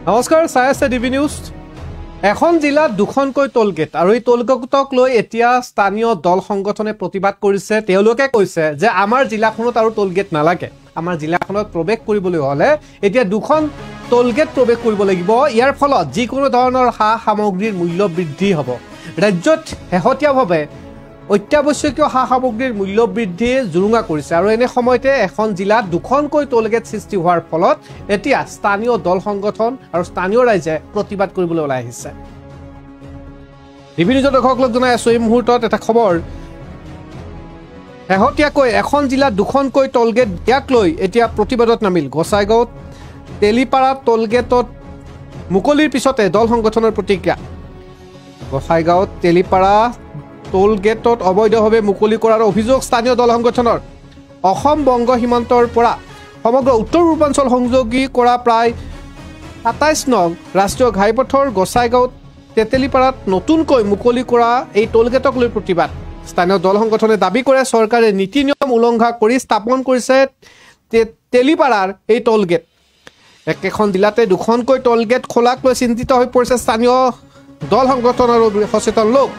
নমস্কাৰ, চাই আছে ডিবি নিউজ। এখন জিলাত দুখনকৈ টোলগেট আৰু এই টোলগেটক লৈ এতিয়া স্থানীয় দল সংগঠনে প্ৰতিবাদ কৰিছে। তেওঁলোকে কৈছে যে আমাৰ জিলাখনত আৰু টোলগেট নালাগে, আমাৰ জিলাখনত প্ৰৱেশ কৰিবলৈ হ'লে এতিয়া দুখন টোলগেট প্ৰৱেশ কৰিব লাগিব। ইয়াৰ ফলত যিকোনো ধৰণৰ সা সামগ্ৰীৰ মূল্য বৃদ্ধি হ'ব। ৰাজ্যত শেহতীয়াভাৱে অত্যাৱশ্যকীয় সা সামগ্ৰীৰ মূল্য বৃদ্ধি জুৰুঙা কৰিছে আৰু এনে সময়তে এখন জিলাত দুখনকৈ টোলগেট সৃষ্টি হোৱাৰ ফলত এতিয়া স্থানীয় দল সংগঠন আৰু স্থানীয় ৰাইজে প্ৰতিবাদ কৰিবলৈ ওলাই আহিছে। বিভিন্ন দৰ্শকক জনাই আছো এই মুহূৰ্তত এটা খবৰ। শেহতীয়াকৈ এখন জিলাত দুখনকৈ টোলগেট দিয়াক লৈ এতিয়া প্ৰতিবাদত নামিল গোসাইগাঁৱত তেলিপাৰা টোলগেটত মুকলিৰ পিছতে দল সংগঠনৰ প্ৰতিক্ৰিয়া। গোসাইগাঁৱত তেলিপাৰা টোলগেটত অবৈধভাৱে মুকলি কৰাৰ অভিযোগ স্থানীয় দল সংগঠনৰ। অসম বংগ সীমান্তৰ পৰা সমগ্ৰ উত্তৰ পূৰ্বাঞ্চল সংযোগী কৰা প্ৰায় ২৭ নং ৰাষ্ট্ৰীয় ঘাইপথৰ গোসাইগাঁৱত তেতেলিপাৰাত নতুনকৈ মুকলি কৰা এই টোলগেটক লৈ প্ৰতিবাদ। স্থানীয় দল সংগঠনে দাবী কৰে চৰকাৰে নীতি নিয়ম উলংঘা কৰি স্থাপন কৰিছে তেলিপাৰাৰ এই টোলগেট। একেখন জিলাতে দুখনকৈ টোলগেট খোলাক লৈ চিন্তিত হৈ পৰিছে স্থানীয় দল সংগঠন আৰু সচেতন লোক।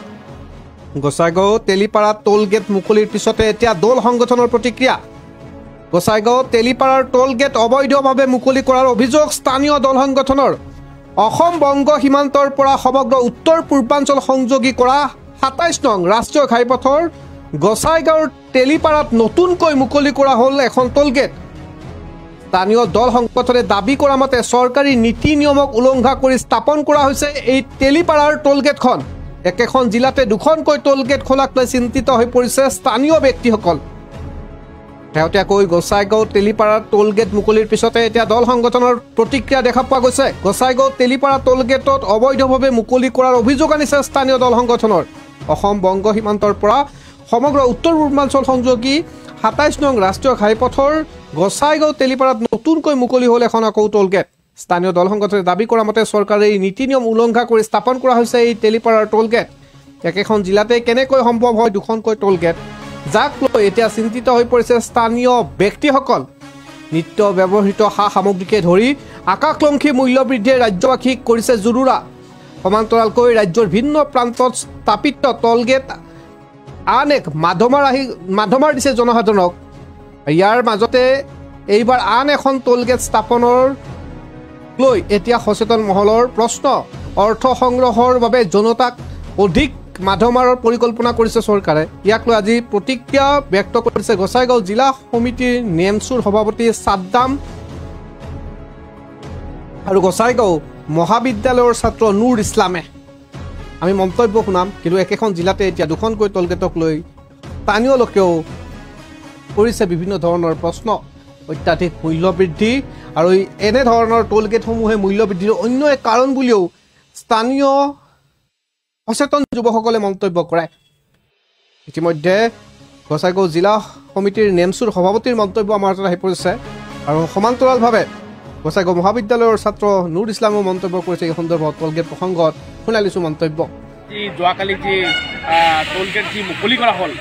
গোসাইগাঁও তেলিপাৰাত টোলগেট মুকলিৰ পিছতে এতিয়া দল সংগঠনৰ প্ৰতিক্ৰিয়া। গোসাইগাঁও তেলিপাৰাৰ টোলগেট অবৈধভাৱে মুকলি কৰাৰ অভিযোগ স্থানীয় দল সংগঠনৰ। অসম বংগ সীমান্তৰ পৰা সমগ্ৰ উত্তৰ পূৰ্বাঞ্চল সংযোগী কৰা ২৭ নং ৰাষ্ট্ৰীয় ঘাইপথৰ গোসাইগাঁৱৰ তেলিপাৰাত নতুনকৈ মুকলি কৰা হ'ল এখন টোলগেট। স্থানীয় দল সংগঠনে দাবী কৰা মতে চৰকাৰী নীতি নিয়মক উলংঘা কৰি স্থাপন কৰা হৈছে এই তেলিপাৰাৰ টোলগেটখন। একেখন জিলাতে দুখনকৈ টোলগেট খোলাক লৈ চিন্তিত হৈ পৰিছে স্থানীয় ব্যক্তিসকল। শেহতীয়াকৈ গোসাইগাঁও তেলিপাৰাৰ টোলগেট মুকলিৰ পিছতে এতিয়া দল সংগঠনৰ প্ৰতিক্ৰিয়া দেখা পোৱা গৈছে। গোসাইগাঁও তেলিপাৰা টোলগেটত অবৈধভাৱে মুকলি কৰাৰ অভিযোগ আনিছে স্থানীয় দল সংগঠনৰ। অসম বংগ সীমান্তৰ পৰা সমগ্ৰ উত্তৰ পূৰ্বাঞ্চল সংযোগী ২৭ নং ৰাষ্ট্ৰীয় ঘাইপথৰ গোসাইগাঁও তেলিপাৰাত নতুনকৈ মুকলি হ'ল এখন আকৌ টোলগেট। স্থানীয় দল সংগঠনে দাবী কৰা মতে চৰকাৰে এই নীতি নিয়ম উলংঘা কৰি স্থাপন কৰা হৈছে এই তেলিপাৰাৰ টোলগেট। একেখন জিলাতে কেনেকৈ সম্ভৱ হয় দুখনকৈ টোলগেট, যাক লৈ এতিয়া চিন্তিত হৈ পৰিছে স্থানীয় ব্যক্তিসকল। নিত্য ব্যৱহৃত সা সামগ্ৰীকে ধৰি আকাশলংঘী মূল্য বৃদ্ধিয়ে ৰাজ্যবাসীক কৰিছে জুৰুৰা। সমান্তৰালকৈ ৰাজ্যৰ ভিন্ন প্ৰান্তত স্থাপিত টোলগেট আন এক মাধমাৰ দিছে জনসাধাৰণক। ইয়াৰ মাজতে এইবাৰ আন এখন টোলগেট স্থাপনৰ লৈ এতিয়া সচেতন মহলৰ প্ৰশ্ন। অৰ্থ সংগ্ৰহৰ বাবে জনতাক অধিক মাধমাৰৰ পৰিকল্পনা কৰিছে চৰকাৰে। ইয়াক লৈ আজি প্ৰতিক্ৰিয়া ব্যক্ত কৰিছে গোসাইগাঁও জিলা সমিতিৰ নেমচুৰ সভাপতি ছাদ্দাম আৰু গোসাইগাঁও মহাবিদ্যালয়ৰ ছাত্ৰ নুৰ ইছলামে। আমি মন্তব্য শুনাম, কিন্তু একেখন জিলাতে এতিয়া দুখনকৈ টোলগেটক লৈ স্থানীয় লোকেও কৰিছে বিভিন্ন ধৰণৰ প্ৰশ্ন। অত্যাধিক মূল্য বৃদ্ধি আৰু এনেধৰণৰ টোলগেটসমূহে মূল্য বৃদ্ধিৰ অন্য এক কাৰণ বুলিও স্থানীয় সচেতন যুৱকসকলে মন্তব্য কৰে। ইতিমধ্যে গোসাইগাঁও জিলা সমিতিৰ নেমচুৰ সভাপতিৰ মন্তব্য আমাৰ হাতত আহি পৰিছে আৰু সমান্তৰালভাৱে গোসাইগাঁও মহাবিদ্যালয়ৰ ছাত্ৰ নুৰ ইছলামেও মন্তব্য কৰিছে এই সন্দৰ্ভত। টোলগেট প্ৰসংগত শুনাই লৈছোঁ মন্তব্য। যোৱাকালি যি টোলগেট যি মুকলি কৰা হ'ল,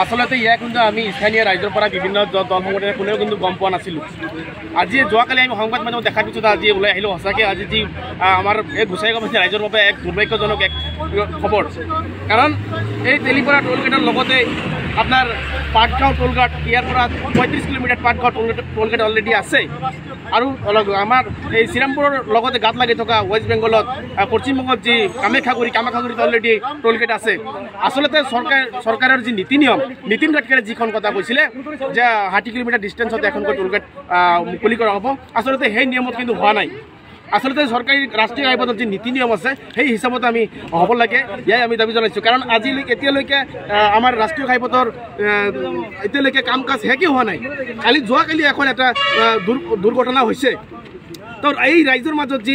আচলতে ইয়াক কিন্তু আমি স্থানীয় ৰাইজৰ পৰা বিভিন্ন দল সংগঠনে কোনেও কিন্তু গম পোৱা নাছিলোঁ। আজি যোৱাকালি আমি সংবাদ মাধ্যমত দেখা পিছত আজি ওলাই আহিলোঁ। সঁচাকৈ আজি যি আমাৰ এই গোসাইগাঁওবাসী ৰাইজৰ বাবে এক দুৰ্ভাগ্যজনক এক খবৰ। কাৰণ এই তেলিপাৰা টোলগেটৰ লগতে আপোনাৰ পাটগাঁও টোলগেট, ইয়াৰ পৰা ৩৫ কিলোমিটাৰ পাটগাঁও টোলগেট অলৰেডি আছে। আৰু আমাৰ এই শ্ৰীৰামপুৰৰ লগতে গাত লাগি থকা ৱেষ্ট বেংগলত পশ্চিমবংগত যি কামাখ্যাগুৰিত অলৰেডি টোলগেট আছে। আচলতে চৰকাৰৰ যি নীতি নিয়ম, নীতিন গাডকাৰীয়ে যিখন কথা কৈছিলে যে ৬০ কিলোমিটাৰ ডিষ্টেঞ্চত এখনকৈ টোলগেট মুকলি কৰা হ'ব, আচলতে সেই নিয়মত কিন্তু হোৱা নাই। আচলতে চৰকাৰী ৰাষ্ট্ৰীয় ঘাইপথৰ যি নীতি নিয়ম আছে সেই হিচাপত আমি হ'ব লাগে, ইয়াই আমি দাবী জনাইছোঁ। কাৰণ এতিয়ালৈকে আমাৰ ৰাষ্ট্ৰীয় ঘাইপথৰ এতিয়ালৈকে কাম কাজ শেষেই হোৱা নাই। যোৱাকালি এখন এটা দুৰ্ঘটনা হৈছে। তো এই ৰাইজৰ মাজত যি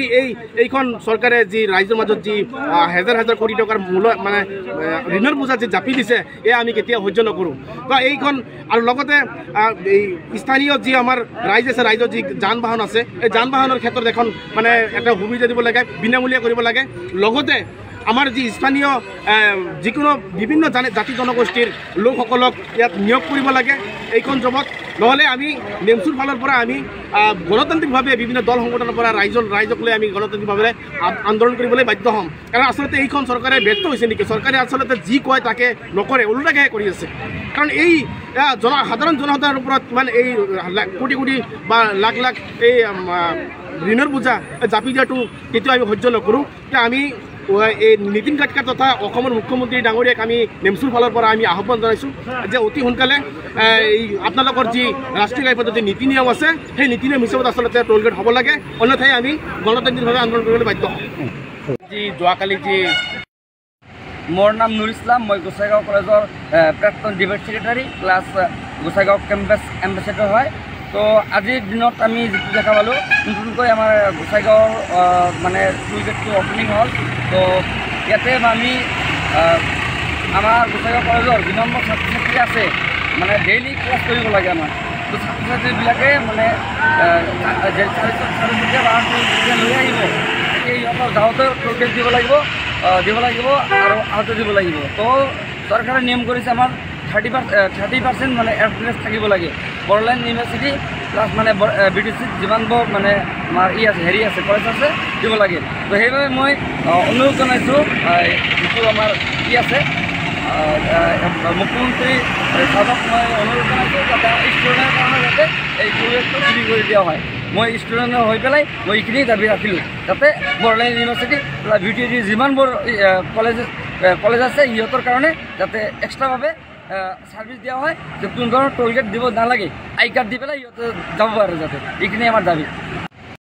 এইখন চৰকাৰে যি ৰাইজৰ মাজত যি হাজাৰ হাজাৰ কোটি টকাৰ মানে ঋণৰ বোজা যি জাপি দিছে, এয়া আমি কেতিয়াও সহ্য নকৰোঁ। তো এইখন আৰু লগতে এই স্থানীয় যি আমাৰ ৰাইজ আছে, ৰাইজৰ যি যান বাহন আছে, এই যান বাহনৰ ক্ষেত্ৰত এখন মানে এটা সুবিধা দিব লাগে, বিনামূলীয়া কৰিব লাগে। লগতে আমাৰ যি স্থানীয় যিকোনো বিভিন্ন জাতি জনগোষ্ঠীৰ লোকসকলক ইয়াত নিয়োগ কৰিব লাগে এইখন জবত। নহ'লে আমি নেমচুৰ ফালৰ পৰা আমি গণতান্ত্ৰিকভাৱে বিভিন্ন দল সংগঠনৰ পৰা ৰাইজক লৈ আমি গণতান্ত্ৰিকভাৱে আন্দোলন কৰিবলৈ বাধ্য হ'ম। কাৰণ আচলতে এইখন চৰকাৰে ব্যৰ্থ হৈছে নেকি? চৰকাৰে আচলতে যি কয় তাকে নকৰে, ওলোটাকেহে কৰি আছে। কাৰণ এই সাধাৰণ জনসাধাৰণৰ ওপৰত মানে এই কোটি কোটি বা লাখ লাখ এই ঋণৰ বোজা জাপি দিয়াটো কেতিয়াও আমি সহ্য নকৰোঁ। আমি এই নীতিন গাডকাৰী তথা অসমৰ মুখ্যমন্ত্ৰী ডাঙৰীয়াক আমি নেমচুৰ ফালৰ পৰা আমি আহ্বান জনাইছোঁ যে অতি সোনকালে এই আপোনালোকৰ যি ৰাষ্ট্ৰীয় ঘাইপথৰ যি নীতি নিয়ম আছে সেই নীতি নিয়ম হিচাপত আচলতে টোল গেট হ'ব লাগে, অন্যথাই আমি গণতান্ত্ৰিকভাৱে আন্দোলন কৰিবলৈ বাধ্য হ'ম। যি যোৱাকালি যি মোৰ নাম নুৰ ইছলাম, মই গোসাইগাঁও কলেজৰ প্ৰাক্তন debate secretary plus Gossaigaon campus ambassador হয়। তো আজিৰ দিনত আমি যিটো দেখা পালোঁ, নতুনকৈ আমাৰ গোসাইগাঁৱৰ মানে টোল গেটটো অপেনিং হ'ল। তো ইয়াতে আমি আমাৰ গোসাইগাঁও কলেজৰ যি নম্বৰ ছাত্ৰ ছাত্ৰী আছে মানে ডেইলি ক্লাছ কৰিব লাগে আমাৰ। তো ছাত্ৰ ছাত্ৰীবিলাকে মানে চাৰিচকীয়া বাহনটো যেতিয়া লৈ আহিব তেতিয়া সিহঁতৰ যাওঁতে টোল গেট দিব লাগিব আৰু আহোঁতে দিব লাগিব। তো চৰকাৰে নিয়ম কৰিছে আমাৰ 30% মানে এয়াৰপ্লেছ থাকিব লাগে। বড়োলেণ্ড ইউনিভাৰ্চিটি প্লাছ মানে BTC যিমানবোৰ মানে আমাৰ হেৰি আছে কলেজ আছে দিব লাগে। তো সেইবাবে মই অনুৰোধ জনাইছোঁ যিটো আমাৰ আছে মুখ্যমন্ত্ৰী চাহাবক মই অনুৰোধ জনাইছোঁ যাতে ষ্টুডেণ্টৰ কাৰণে যাতে এই টোল গেটটো ফ্ৰী কৰি দিয়া হয়। মই ষ্টুডেণ্ট হৈ পেলাই মই এইখিনি দাবী ৰাখিলোঁ যাতে বড়োলেণ্ড ইউনিভাৰ্চিটি প্লাছ BTC যিমানবোৰ কলেজ আছে সিহঁতৰ কাৰণে যাতে এক্সট্ৰাভাৱে ছাৰ্ভিচ দিয়া হয়, যে কোনো ধৰণৰ টোল গেট দিব নালাগে, আই কাৰ্ড দি পেলাই সিহঁতে যাব পাৰে যাতে। এইখিনি আমাৰ দাবী।